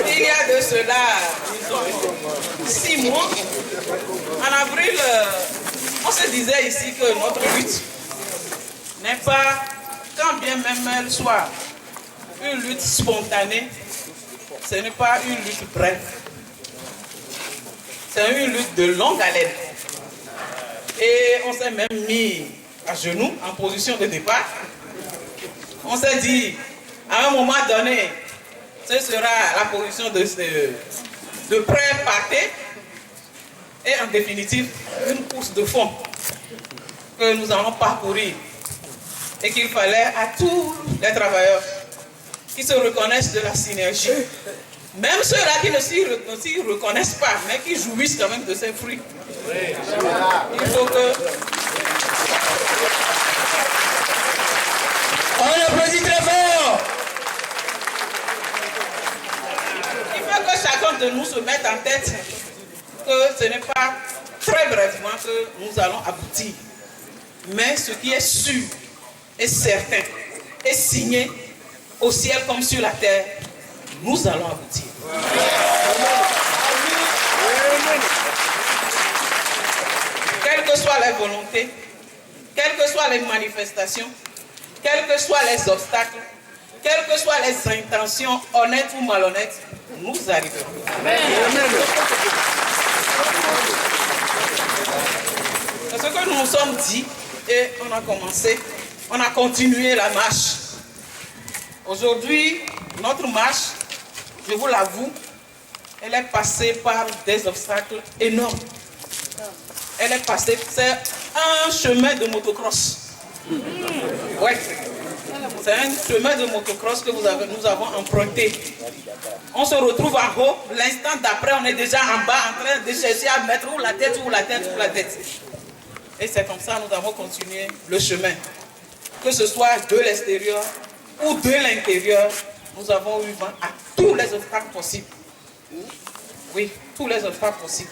Il y a de cela 6 mois, en avril, on se disait ici que notre lutte n'est pas, quand bien même elle soit une lutte spontanée, ce n'est pas une lutte brève. C'est une lutte de longue haleine. Et on s'est même mis à genoux en position de départ. On s'est dit, à un moment donné, ce sera la position de pré-parté et en définitive une course de fond que nous allons parcourir et qu'il fallait à tous les travailleurs qui se reconnaissent de la synergie, même ceux-là qui ne s'y reconnaissent pas, mais qui jouissent quand même de ces fruits. Il faut que... On applaudit très fort. Il faut que chacun de nous se mette en tête que ce n'est pas très brèvement que nous allons aboutir. Mais ce qui est sûr et certain et signé au ciel comme sur la terre, nous allons aboutir. Quelles que soient les volontés, quelles que soient les manifestations, quels que soient les obstacles, quelles que soient les intentions, honnêtes ou malhonnêtes, nous arriverons. C'est ce que nous nous sommes dit et on a continué la marche. Aujourd'hui, notre marche, je vous l'avoue, elle est passée par des obstacles énormes. Elle est passée, c'est un chemin de motocross. Oui, c'est un chemin de motocross que nous avons emprunté. On se retrouve en haut, l'instant d'après, on est déjà en bas en train de chercher à mettre où la tête, où la tête, où la tête. Et c'est comme ça que nous avons continué le chemin. Que ce soit de l'extérieur ou de l'intérieur, nous avons eu vent à tous les obstacles possibles. Oui, tous les obstacles possibles.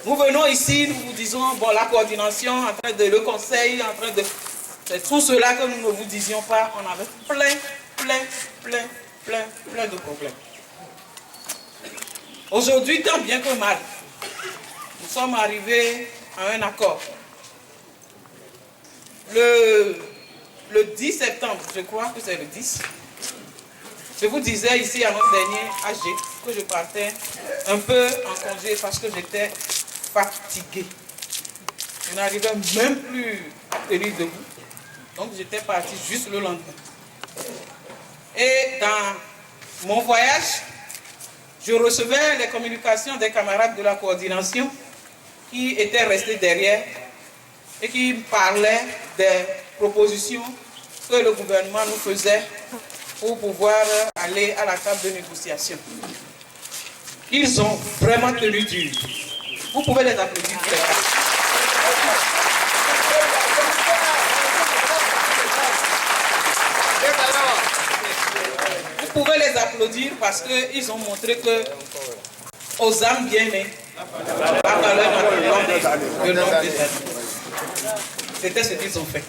Nous venons ici, nous vous disons, bon, la coordination, le conseil, c'est tout cela que nous ne vous disions pas. On avait plein de problèmes. Aujourd'hui, tant bien que mal, nous sommes arrivés à un accord. Le 10 septembre, je crois que c'est le 10, je vous disais ici à notre dernier AG que je partais un peu en congé parce que j'étais fatigué. Je n'arrivais même plus à tenir debout. Donc j'étais parti juste le lendemain. Et dans mon voyage, je recevais les communications des camarades de la coordination qui étaient restés derrière et qui parlaient des propositions que le gouvernement nous faisait pour pouvoir aller à la table de négociation. Ils ont vraiment tenu dur. Vous pouvez les applaudir très fort. Vous pouvez les applaudir parce qu'ils ont montré que aux âmes bien nées, par le nombre des années. C'était ce qu'ils ont fait.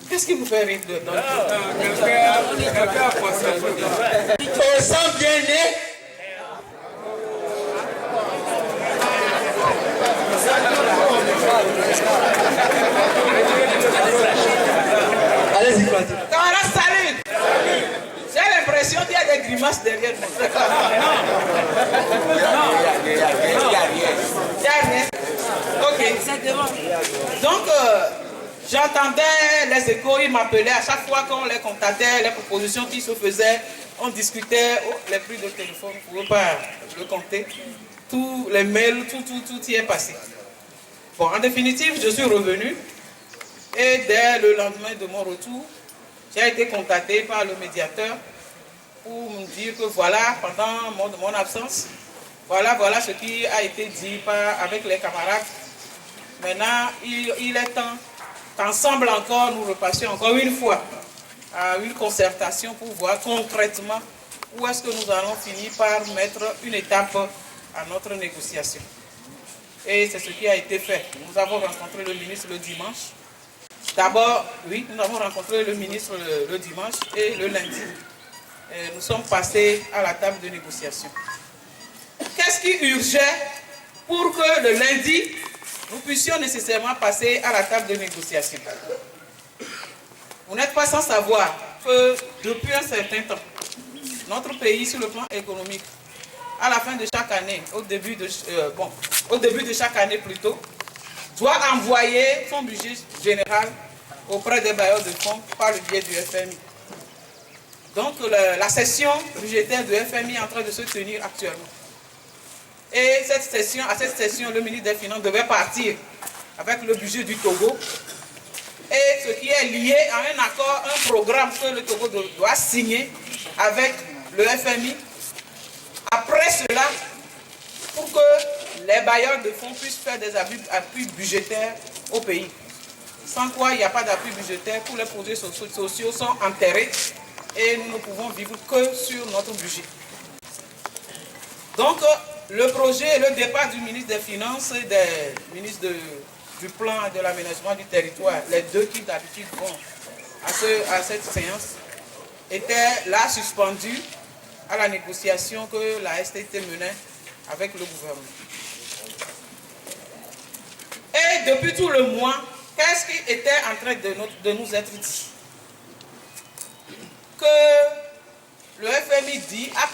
Qu'est-ce qui vous fait rire de On sent bien né. Allez-y, continue. Camarade, salut. J'ai l'impression qu'il y a des grimaces derrière moi. Il y a rien. Ok. Donc, j'entendais les échos, ils m'appelaient à chaque fois qu'on les contactait, les propositions qui se faisaient, on discutait, les prix de téléphone, vous ne pouvez pas le compter, tous les mails, tout y est passé. Bon, en définitive, je suis revenu et dès le lendemain de mon retour, j'ai été contacté par le médiateur pour me dire que voilà, pendant mon absence, voilà ce qui a été dit avec les camarades. Maintenant, il est temps qu'ensemble encore, nous repassions encore une fois à une concertation pour voir concrètement où est-ce que nous allons finir par mettre une étape à notre négociation. Et c'est ce qui a été fait. Nous avons rencontré le ministre le dimanche. D'abord, oui, nous avons rencontré le ministre le dimanche et le lundi. Nous sommes passés à la table de négociation. Qu'est-ce qui urgeait pour que le lundi, nous puissions nécessairement passer à la table de négociation? Vous n'êtes pas sans savoir que depuis un certain temps, notre pays, sur le plan économique, à la fin de chaque année, au début de chaque année plutôt, doit envoyer son budget général auprès des bailleurs de fonds par le biais du FMI. Donc la session budgétaire du FMI est en train de se tenir actuellement. Et à cette session, le ministre des Finances devait partir avec le budget du Togo. Et ce qui est lié à un accord, un programme que le Togo doit signer avec le FMI. Après cela, pour que les bailleurs de fonds puissent faire des appuis budgétaires au pays. Sans quoi il n'y a pas d'appui budgétaire, tous les projets sociaux sont enterrés et nous ne pouvons vivre que sur notre budget. Donc, le projet et le départ du ministre des Finances et du ministre du Plan et de l'Aménagement du Territoire, les deux qui d'habitude vont à cette séance, étaient là suspendus à la négociation que la STT menait avec le gouvernement. Et depuis tout le mois, qu'est-ce qui était en train de nous être dit? Que le FMI a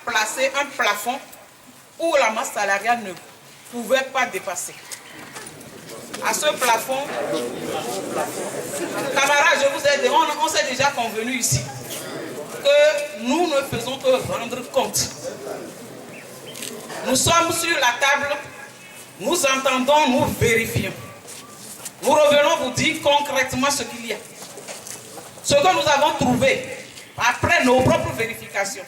placé un plafond où la masse salariale ne pouvait pas dépasser. À ce plafond, camarades, je vous ai dit, on s'est déjà convenu ici que nous ne faisons que rendre compte. Nous sommes sur la table, nous entendons, nous vérifions. Nous revenons vous dire concrètement ce qu'il y a. Ce que nous avons trouvé après nos propres vérifications,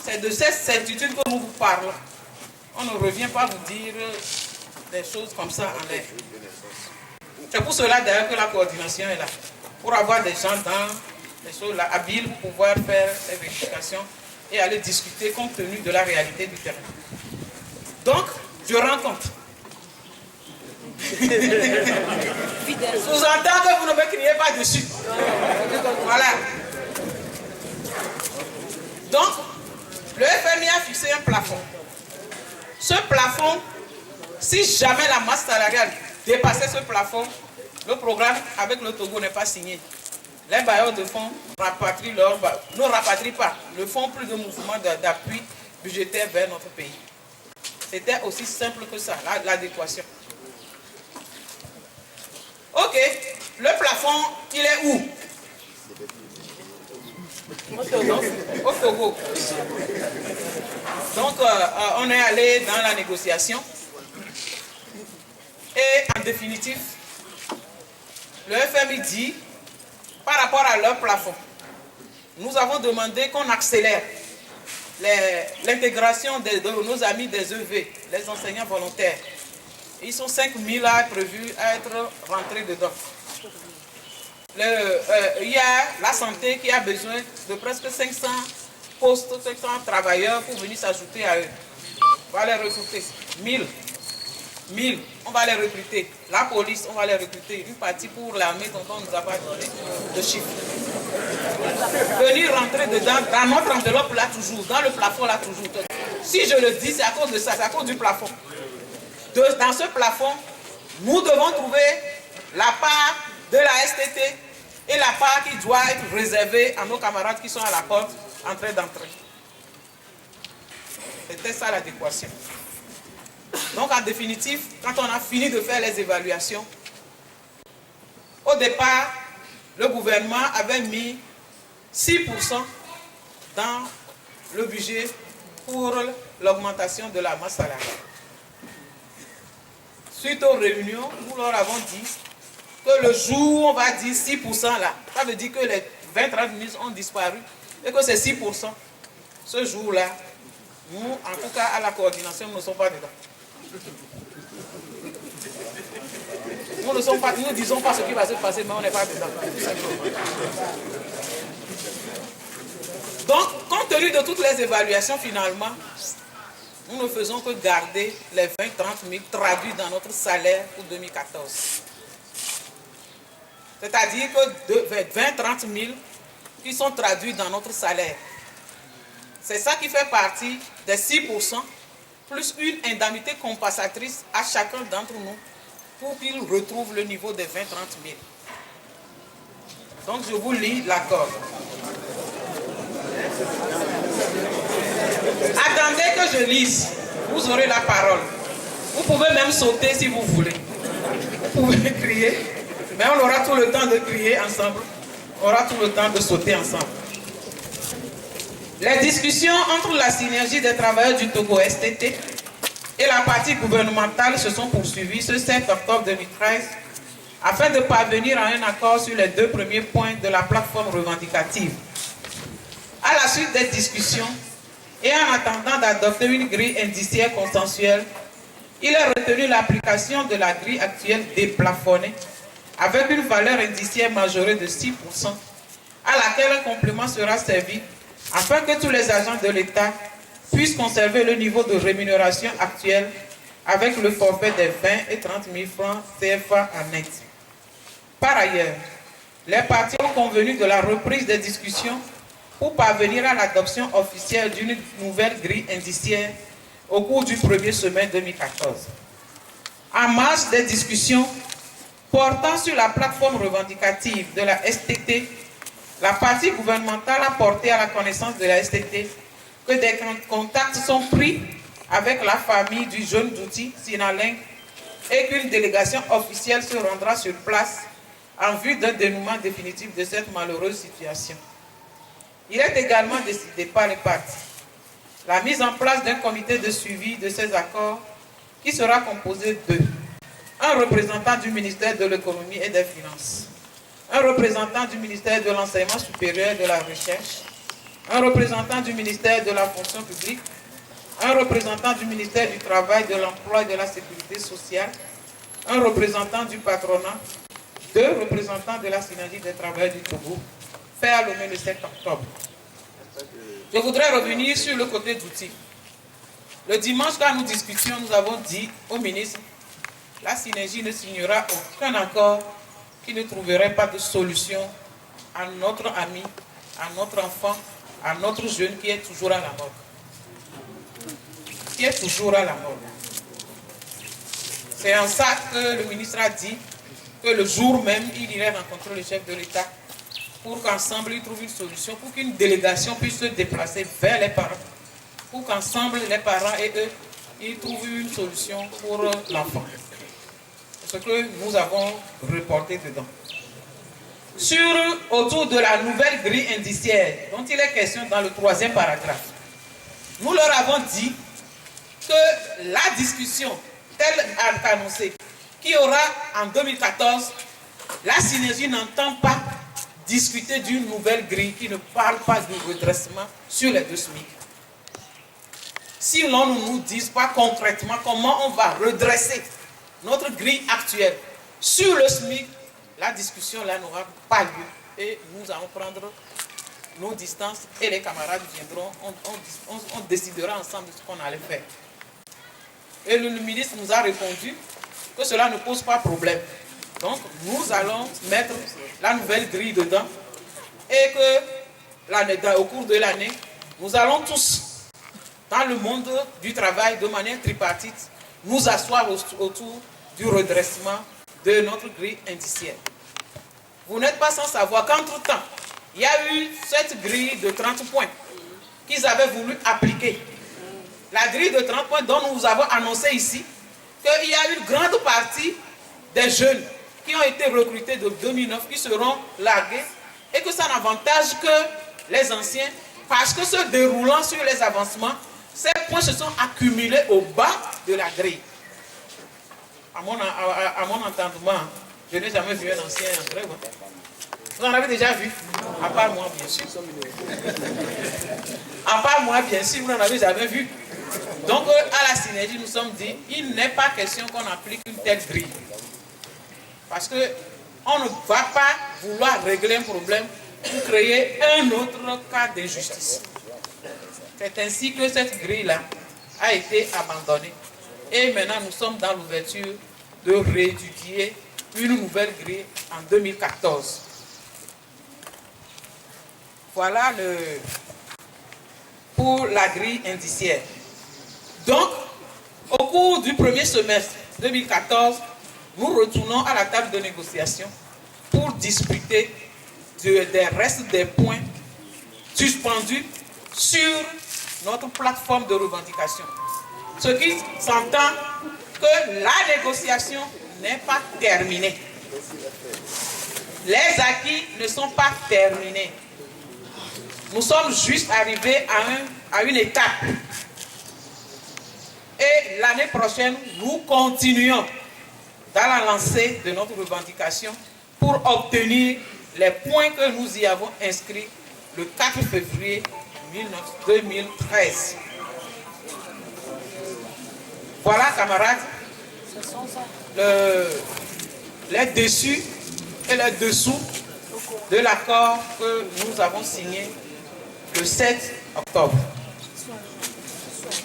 c'est de cette certitude que nous vous parlons. On ne revient pas vous dire des choses comme ça en l'air. C'est pour cela d'ailleurs que la coordination est là. Pour avoir des gens dans des choses là, habiles pour pouvoir faire ces vérifications et aller discuter compte tenu de la réalité du terrain. Donc, je rends compte. Sous-entend que vous ne me criez pas dessus. Voilà. Donc, le FMI a fixé un plafond. Ce plafond, si jamais la masse salariale dépassait ce plafond, le programme avec le Togo n'est pas signé. Les bailleurs de fonds ne rapatrient pas le fonds plus de mouvement d'appui budgétaire vers notre pays. C'était aussi simple que ça, l'adéquation. Ok, le plafond, il est où? Au Togo. Donc, on est allé dans la négociation. Et en définitive, le FMI dit, par rapport à leur plafond, nous avons demandé qu'on accélère l'intégration de nos amis des EV, les enseignants volontaires. Ils sont 5000 prévus à être rentrés dedans. Il y a la santé qui a besoin de presque 500 postes, 500 travailleurs pour venir s'ajouter à eux. On va les recruter. 1000 000, on va les recruter. La police, on va les recruter. Une partie pour l'armée dont on ne nous a pas donné de chiffres. Venir rentrer dedans, dans notre enveloppe là toujours, dans le plafond là toujours. Si je le dis, c'est à cause de ça, c'est à cause du plafond. Dans ce plafond, nous devons trouver la part de la STT et la part qui doit être réservée à nos camarades qui sont à la porte, entrée d'entrée. C'était ça l'adéquation. Donc en définitive, quand on a fini de faire les évaluations, au départ, le gouvernement avait mis 6% dans le budget pour l'augmentation de la masse salariale. Suite aux réunions, nous leur avons dit que le jour où on va dire 6% là, ça veut dire que les 20-30 000 ont disparu et que c'est 6%. Ce jour-là, nous, en tout cas à la coordination, nous ne sommes pas dedans. Nous ne disons pas ce qui va se passer, mais on n'est pas dedans. Donc, compte tenu de toutes les évaluations, finalement, nous ne faisons que garder les 20-30 000 traduits dans notre salaire pour 2014. C'est-à-dire que 20-30 000 qui sont traduits dans notre salaire. C'est ça qui fait partie des 6%, plus une indemnité compensatrice à chacun d'entre nous pour qu'il retrouve le niveau des 20-30 000. Donc je vous lis l'accord. Attendez que je lise, vous aurez la parole. Vous pouvez même sauter si vous voulez. Vous pouvez crier, mais on aura tout le temps de crier ensemble. On aura tout le temps de sauter ensemble. Les discussions entre la synergie des travailleurs du Togo STT et la partie gouvernementale se sont poursuivies ce 7 octobre 2013 afin de parvenir à un accord sur les 2 premiers points de la plateforme revendicative. À la suite des discussions et en attendant d'adopter une grille indiciaire consensuelle, il est retenu l'application de la grille actuelle déplafonnée avec une valeur indiciaire majorée de 6% à laquelle un complément sera servi afin que tous les agents de l'État puissent conserver le niveau de rémunération actuel avec le forfait des 20 et 30 000 francs CFA en net. Par ailleurs, les parties ont convenu de la reprise des discussions pour parvenir à l'adoption officielle d'une nouvelle grille indiciaire au cours du premier semestre 2014. En marge des discussions portant sur la plateforme revendicative de la STT, la partie gouvernementale a porté à la connaissance de la STT que des contacts sont pris avec la famille du jeune Douti Sinaleng et qu'une délégation officielle se rendra sur place en vue d'un dénouement définitif de cette malheureuse situation. Il est également décidé par les parties la mise en place d'un comité de suivi de ces accords qui sera composé de un représentant du ministère de l'économie et des finances, un représentant du ministère de l'enseignement supérieur et de la recherche, un représentant du ministère de la fonction publique, un représentant du ministère du travail, de l'emploi et de la sécurité sociale, un représentant du patronat, 2 représentants de la synergie des travailleurs du Togo, fait à Lomé le 7 octobre. Je voudrais revenir sur le côté d'outils. Le dimanche, quand nous discutions, nous avons dit au ministre, la synergie ne signera aucun accord qui ne trouverait pas de solution à notre ami, à notre enfant, à notre jeune qui est toujours à la mort. Qui est toujours à la mort. C'est en ça que le ministre a dit que le jour même, il irait rencontrer le chef de l'État pour qu'ensemble, ils trouvent une solution, pour qu'une délégation puisse se déplacer vers les parents, pour qu'ensemble, les parents et eux, ils trouvent une solution pour l'enfant. Ce que nous avons reporté dedans. Autour de la nouvelle grille indiciaire, dont il est question dans le 3e paragraphe, nous leur avons dit que la discussion, telle qu'annoncée, qui aura en 2014, la synergie n'entend pas discuter d'une nouvelle grille qui ne parle pas du redressement sur les 2 SMIC. Si l'on ne nous dit pas concrètement comment on va redresser notre grille actuelle sur le SMIC, la discussion là n'aura pas lieu et nous allons prendre nos distances et les camarades viendront, on décidera ensemble de ce qu'on allait faire. Et le ministre nous a répondu que cela ne pose pas problème. Donc, nous allons mettre la nouvelle grille dedans et que au cours de l'année, nous allons tous, dans le monde du travail, de manière tripartite, nous asseoir autour du redressement de notre grille indiciaire. Vous n'êtes pas sans savoir qu'entre-temps, il y a eu cette grille de 30 points qu'ils avaient voulu appliquer. La grille de 30 points dont nous avons annoncé ici qu'il y a une grande partie des jeunes qui ont été recrutés de 2009 qui seront largués et que ça n'avantage que les anciens parce que se déroulant sur les avancements, ces points se sont accumulés au bas de la grille. À mon entendement, je n'ai jamais vu un ancien en grève. Vous en avez déjà vu? À part moi, bien sûr. À part moi, bien sûr, vous n'en avez jamais vu. Donc, à la synergie, nous sommes dit, il n'est pas question qu'on applique une telle grille. Parce qu'on ne va pas vouloir régler un problème pour créer un autre cas d'injustice. C'est ainsi que cette grille-là a été abandonnée. Et maintenant, nous sommes dans l'ouverture de réétudier une nouvelle grille en 2014. Voilà pour la grille indiciaire. Donc, au cours du premier semestre 2014, nous retournons à la table de négociation pour discuter des restes des points suspendus sur notre plateforme de revendication. Ce qui s'entend que la négociation n'est pas terminée. Les acquis ne sont pas terminés. Nous sommes juste arrivés à une étape. Et l'année prochaine, nous continuons dans la lancée de notre revendication pour obtenir les points que nous y avons inscrits le 4 février 2013. Voilà, camarades, les dessus et les dessous de l'accord que nous avons signé le 7 octobre.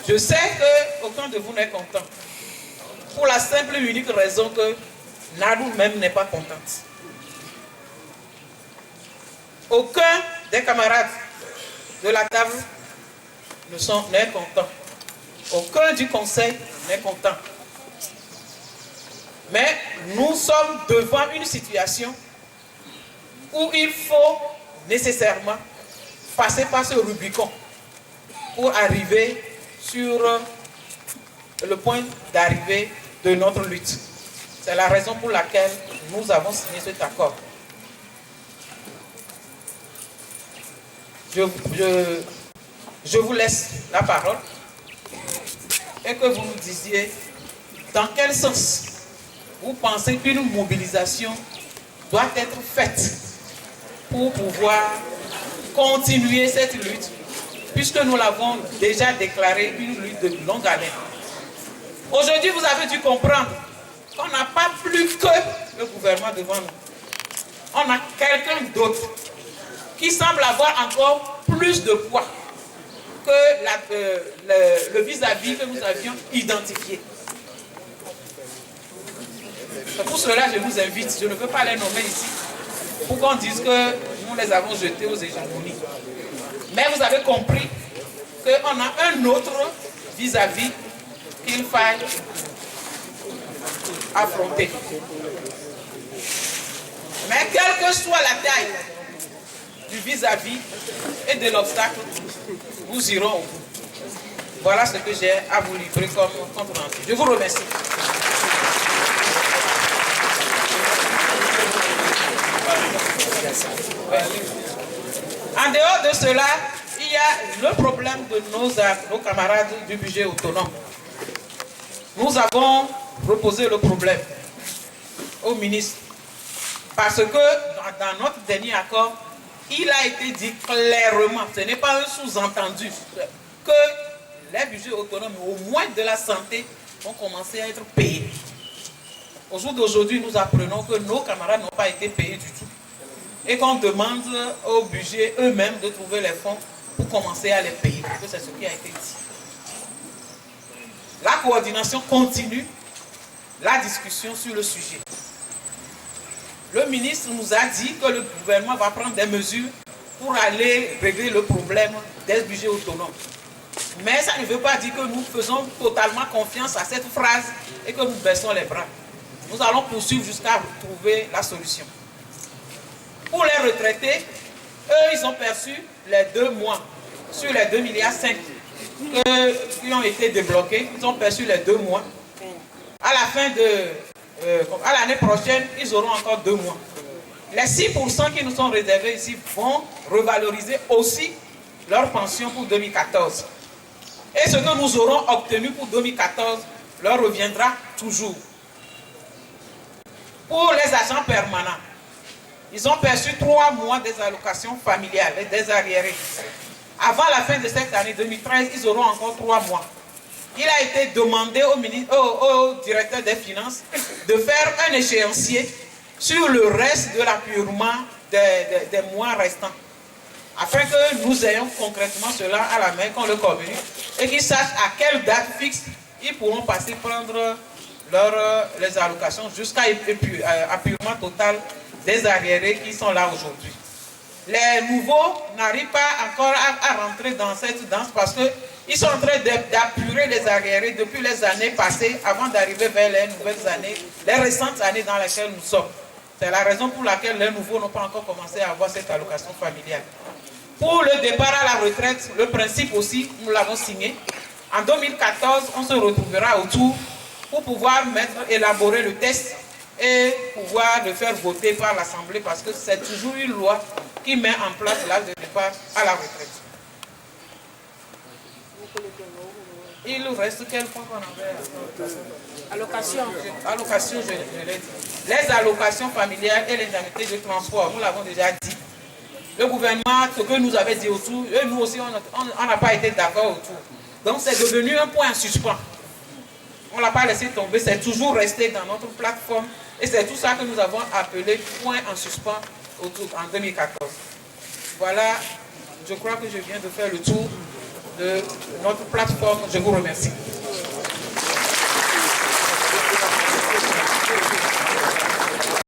Je sais qu'aucun de vous n'est content. Pour la simple et unique raison que Nadou même n'est pas contente. Aucun des camarades de la table n'est content. Aucun du conseil n'est content. Mais nous sommes devant une situation où il faut nécessairement passer par ce Rubicon pour arriver sur le point d'arrivée de notre lutte. C'est la raison pour laquelle nous avons signé cet accord. Je vous laisse la parole et que vous nous disiez dans quel sens vous pensez qu'une mobilisation doit être faite pour pouvoir continuer cette lutte, puisque nous l'avons déjà déclaré une lutte de longue haleine. Aujourd'hui, vous avez dû comprendre qu'on n'a pas plus que le gouvernement devant nous. On a quelqu'un d'autre qui semble avoir encore plus de poids que le vis-à-vis que nous avions identifié. C'est pour cela que je vous invite, je ne peux pas les nommer ici, pour qu'on dise que nous les avons jetés aux hégémonies. Mais vous avez compris qu'on a un autre vis-à-vis qu'il faille affronter. Mais quelle que soit la taille du vis-à-vis et de l'obstacle, nous irons au bout. Voilà ce que j'ai à vous livrer comme compte rendu. Je vous remercie. En dehors de cela, il y a le problème de nos camarades du budget autonome. Nous avons reposé le problème au ministre parce que dans notre dernier accord, il a été dit clairement, ce n'est pas un sous-entendu, que les budgets autonomes, au moins de la santé, vont commencer à être payés. Au jour d'aujourd'hui, nous apprenons que nos camarades n'ont pas été payés du tout et qu'on demande au budget eux-mêmes de trouver les fonds pour commencer à les payer. C'est ce qui a été dit. la coordination continue la discussion sur le sujet. Le ministre nous a dit que le gouvernement va prendre des mesures pour aller régler le problème des budgets autonomes. Mais ça ne veut pas dire que nous faisons totalement confiance à cette phrase et que nous baissons les bras. Nous allons poursuivre jusqu'à trouver la solution. Pour les retraités, eux, ils ont perçu les 2 mois sur les 2,5 milliards qui ont été débloqués. Ils ont perçu les 2 mois. À la fin à l'année prochaine, ils auront encore 2 mois. Les 6% qui nous sont réservés ici vont revaloriser aussi leur pension pour 2014. Et ce que nous aurons obtenu pour 2014 leur reviendra toujours. Pour les agents permanents, ils ont perçu 3 mois des allocations familiales et des arriérés. Avant la fin de cette année 2013, ils auront encore 3 mois. Il a été demandé au directeur des finances de faire un échéancier sur le reste de l'appurement des mois restants, afin que nous ayons concrètement cela à la main, qu'on le communique, et qu'ils sachent à quelle date fixe ils pourront passer prendre les allocations jusqu'à appurement total des arriérés qui sont là aujourd'hui. Les nouveaux n'arrivent pas encore à rentrer dans cette danse parce qu'ils sont en train d'apurer les arriérés depuis les années passées avant d'arriver vers les nouvelles années, les récentes années dans lesquelles nous sommes. C'est la raison pour laquelle les nouveaux n'ont pas encore commencé à avoir cette allocation familiale. Pour le départ à la retraite, le principe aussi, nous l'avons signé. En 2014, on se retrouvera autour pour pouvoir élaborer le test et pouvoir le faire voter par l'Assemblée parce que c'est toujours une loi qui met en place l'âge de départ à la retraite. Il reste quel point qu'on avait? Allocation. Allocation, je l'ai dit. Les allocations familiales et les indemnités de transport, nous l'avons déjà dit. Le gouvernement, ce que nous avait dit autour, et nous aussi, on n'a pas été d'accord autour. Donc c'est devenu un point en suspens. On ne l'a pas laissé tomber, c'est toujours resté dans notre plateforme. Et c'est tout ça que nous avons appelé point en suspens en 2014. Voilà, je crois que je viens de faire le tour de notre plateforme. Je vous remercie.